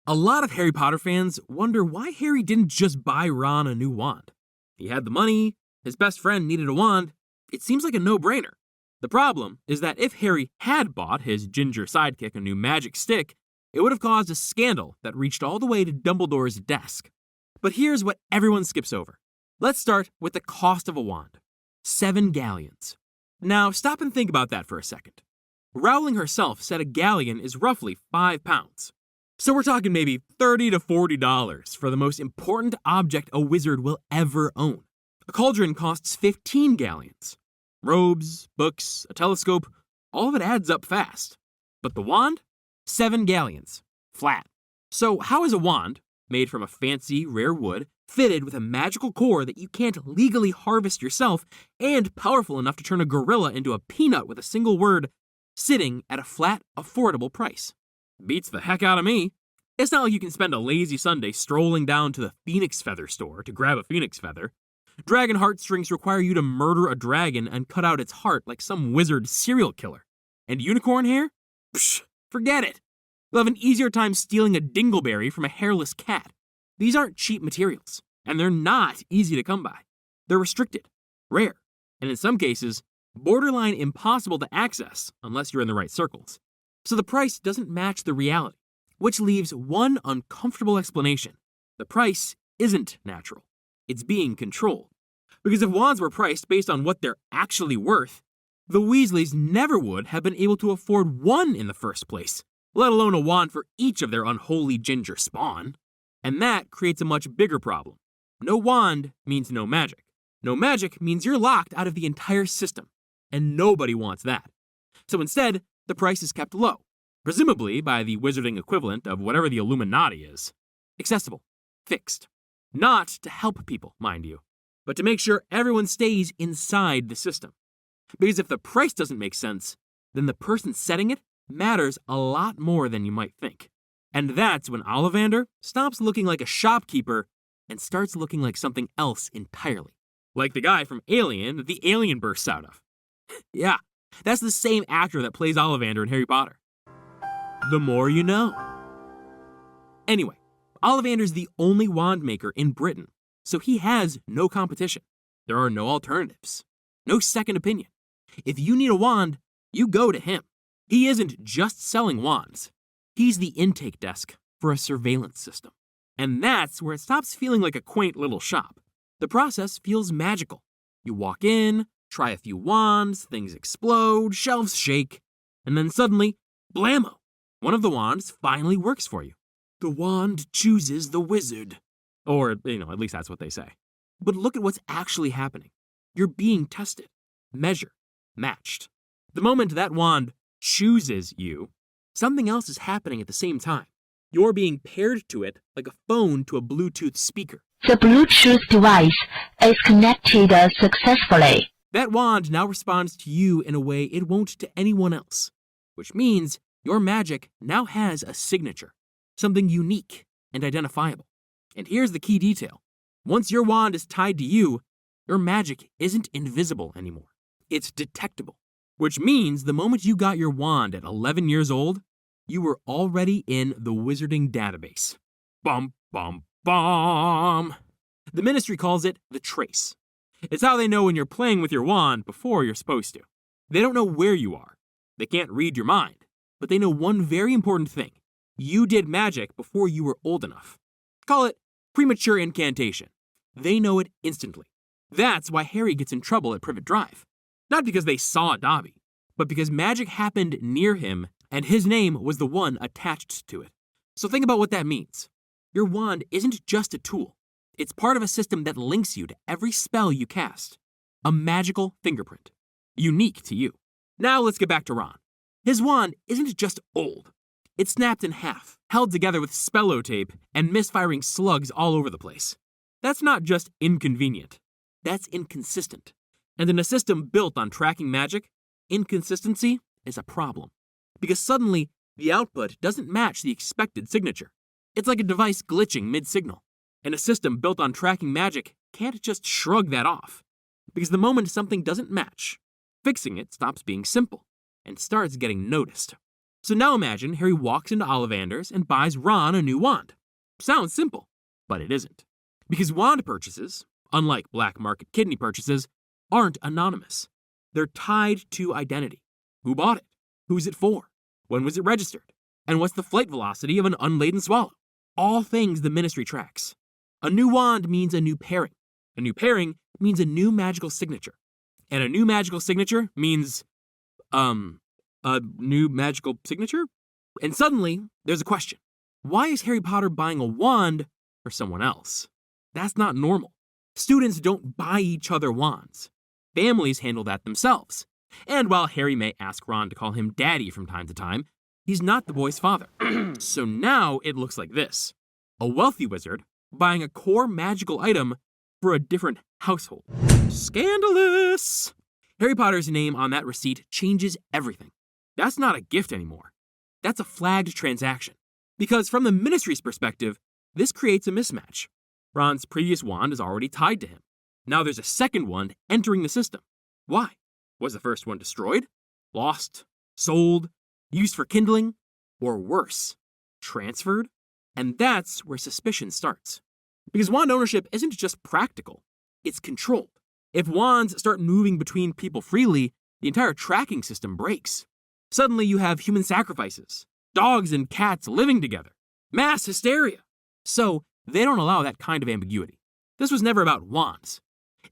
A lot of Harry Potter fans wonder why Harry didn't just buy Ron a new wand. He had the money, his best friend needed a wand. It seems like a no-brainer. The problem is that if Harry had bought his ginger sidekick a new magic stick, it would have caused a scandal that reached all the way to Dumbledore's desk. But here's what everyone skips over. Let's start with the cost of a wand. 7 galleons. Now stop and think about that for a second. Rowling herself said a galleon is roughly 5 pounds. So we're talking maybe $30 to $40 for the most important object a wizard will ever own. A cauldron costs 15 galleons. Robes, books, a telescope, all of it adds up fast. But the wand? 7 galleons. Flat. So how is a wand, made from a fancy, rare wood, fitted with a magical core that you can't legally harvest yourself, and powerful enough to turn a gorilla into a peanut with a single word, sitting at a flat, affordable price? Beats the heck out of me. It's not like you can spend a lazy Sunday strolling down to the Phoenix Feather store to grab a phoenix feather. Dragon heartstrings require you to murder a dragon and cut out its heart like some wizard serial killer. And unicorn hair? Psh, forget it. You'll have an easier time stealing a dingleberry from a hairless cat. These aren't cheap materials, and they're not easy to come by. They're restricted, rare, and in some cases, borderline impossible to access unless you're in the right circles. So the price doesn't match the reality, which leaves one uncomfortable explanation. The price isn't natural. It's being controlled. Because if wands were priced based on what they're actually worth, the Weasleys never would have been able to afford one in the first place, let alone a wand for each of their unholy ginger spawn. And that creates a much bigger problem. No wand means no magic. No magic means you're locked out of the entire system, and nobody wants that. So instead, the price is kept low, presumably by the wizarding equivalent of whatever the Illuminati is. Accessible. Fixed. Not to help people, mind you, but to make sure everyone stays inside the system. Because if the price doesn't make sense, then the person setting it matters a lot more than you might think. And that's when Ollivander stops looking like a shopkeeper and starts looking like something else entirely. Like the guy from Alien that the alien bursts out of. Yeah, that's the same actor that plays Ollivander in Harry Potter. The more you know. Anyway, Ollivander's the only wand maker in Britain, so he has no competition. There are no alternatives. No second opinion. If you need a wand, you go to him. He isn't just selling wands. He's the intake desk for a surveillance system. And that's where it stops feeling like a quaint little shop. The process feels magical. You walk in, try a few wands, things explode, shelves shake, and then suddenly, blammo! One of the wands finally works for you. The wand chooses the wizard. Or, at least that's what they say. But look at what's actually happening. You're being tested, measured, matched. The moment that wand chooses you, something else is happening at the same time. You're being paired to it like a phone to a Bluetooth speaker. The Bluetooth device is connected successfully. That wand now responds to you in a way it won't to anyone else, which means your magic now has a signature, something unique and identifiable. And here's the key detail. Once your wand is tied to you, your magic isn't invisible anymore. It's detectable, which means the moment you got your wand at 11 years old, you were already in the wizarding database. Bum, bum, bum. The ministry calls it the trace. It's how they know when you're playing with your wand before you're supposed to. They don't know where you are. They can't read your mind, but they know one very important thing. You did magic before you were old enough. Call it premature incantation. They know it instantly. That's why Harry gets in trouble at Privet Drive. Not because they saw Dobby, but because magic happened near him and his name was the one attached to it. So think about what that means. Your wand isn't just a tool. It's part of a system that links you to every spell you cast. A magical fingerprint. Unique to you. Now let's get back to Ron. His wand isn't just old. It's snapped in half, held together with spello tape, and misfiring slugs all over the place. That's not just inconvenient. That's inconsistent. And in a system built on tracking magic, inconsistency is a problem. Because suddenly, the output doesn't match the expected signature. It's like a device glitching mid-signal. And a system built on tracking magic can't just shrug that off. Because the moment something doesn't match, fixing it stops being simple and starts getting noticed. So now imagine Harry walks into Ollivander's and buys Ron a new wand. Sounds simple, but it isn't. Because wand purchases, unlike black market kidney purchases, aren't anonymous. They're tied to identity. Who bought it? Who's it for? When was it registered? And what's the flight velocity of an unladen swallow? All things the ministry tracks. A new wand means a new pairing. A new pairing means a new magical signature. And a new magical signature means, a new magical signature? And suddenly, there's a question. Why is Harry Potter buying a wand for someone else? That's not normal. Students don't buy each other wands. Families handle that themselves. And while Harry may ask Ron to call him Daddy from time to time, he's not the boy's father. So now it looks like this. A wealthy wizard buying a core magical item for a different household. Scandalous! Harry Potter's name on that receipt changes everything. That's not a gift anymore. That's a flagged transaction. Because from the ministry's perspective, this creates a mismatch. Ron's previous wand is already tied to him. Now there's a second wand entering the system. Why? Was the first one destroyed? Lost? Sold? Used for kindling? Or worse, transferred? And that's where suspicion starts. Because wand ownership isn't just practical, it's controlled. If wands start moving between people freely, the entire tracking system breaks. Suddenly you have human sacrifices, dogs and cats living together, mass hysteria. So they don't allow that kind of ambiguity. This was never about wands.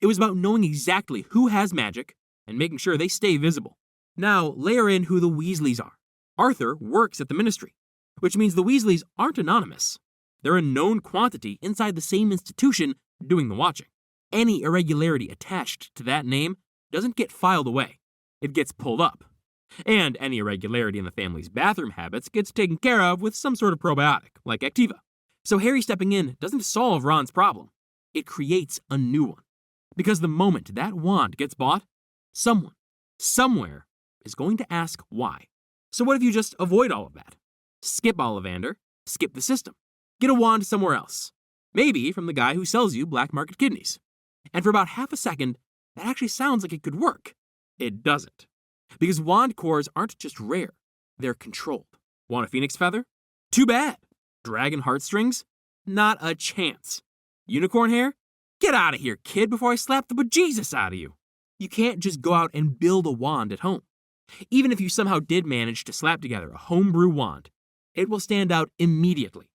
It was about knowing exactly who has magic and making sure they stay visible. Now layer in who the Weasleys are. Arthur works at the ministry, which means the Weasleys aren't anonymous. They're a known quantity inside the same institution doing the watching. Any irregularity attached to that name doesn't get filed away. It gets pulled up. And any irregularity in the family's bathroom habits gets taken care of with some sort of probiotic, like Activa. So Harry stepping in doesn't solve Ron's problem. It creates a new one. Because the moment that wand gets bought, someone, somewhere, is going to ask why. So what if you just avoid all of that? Skip Ollivander, skip the system. Get a wand somewhere else. Maybe from the guy who sells you black market kidneys. And for about half a second, that actually sounds like it could work. It doesn't. Because wand cores aren't just rare, they're controlled. Want a phoenix feather? Too bad. Dragon heartstrings? Not a chance. Unicorn hair? Get out of here, kid, before I slap the bejesus out of you. You can't just go out and build a wand at home. Even if you somehow did manage to slap together a homebrew wand, it will stand out immediately,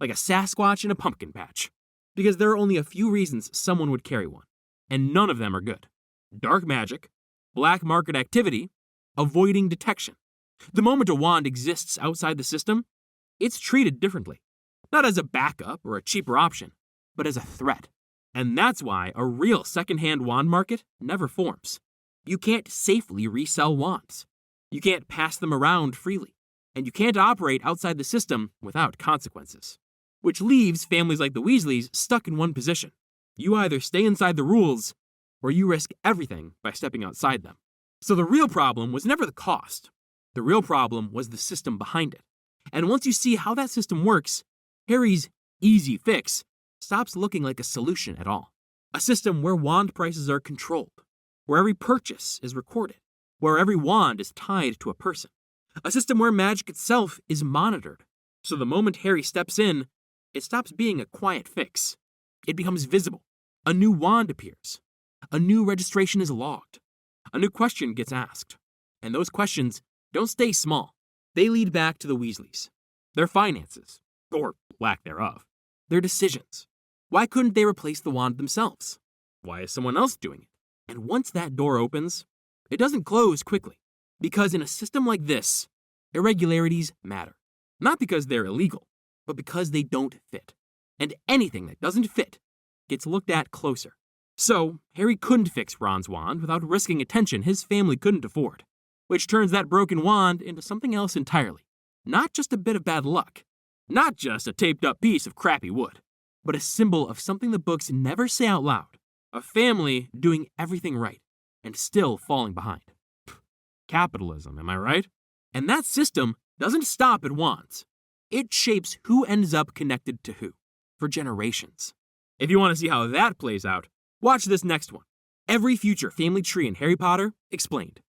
like a Sasquatch in a pumpkin patch. Because there are only a few reasons someone would carry one, and none of them are good. Dark magic, black market activity, avoiding detection. The moment a wand exists outside the system, it's treated differently. Not as a backup or a cheaper option, but as a threat. And that's why a real secondhand wand market never forms. You can't safely resell wands. You can't pass them around freely. And you can't operate outside the system without consequences. Which leaves families like the Weasleys stuck in one position. You either stay inside the rules, or you risk everything by stepping outside them. So the real problem was never the cost. The real problem was the system behind it. And once you see how that system works, Harry's easy fix stops looking like a solution at all. A system where wand prices are controlled, where every purchase is recorded, where every wand is tied to a person. A system where magic itself is monitored. So the moment Harry steps in, it stops being a quiet fix. It becomes visible. A new wand appears. A new registration is logged. A new question gets asked. And those questions don't stay small. They lead back to the Weasleys. Their finances, or lack thereof. Their decisions. Why couldn't they replace the wand themselves? Why is someone else doing it? And once that door opens, it doesn't close quickly. Because in a system like this, irregularities matter. Not because they're illegal, but because they don't fit. And anything that doesn't fit gets looked at closer. So, Harry couldn't fix Ron's wand without risking attention his family couldn't afford. Which turns that broken wand into something else entirely. Not just a bit of bad luck. Not just a taped up piece of crappy wood. But a symbol of something the books never say out loud. A family doing everything right and still falling behind. Capitalism, am I right? And that system doesn't stop at wands. It shapes who ends up connected to who, for generations. If you want to see how that plays out, watch this next one. Every future family tree in Harry Potter explained.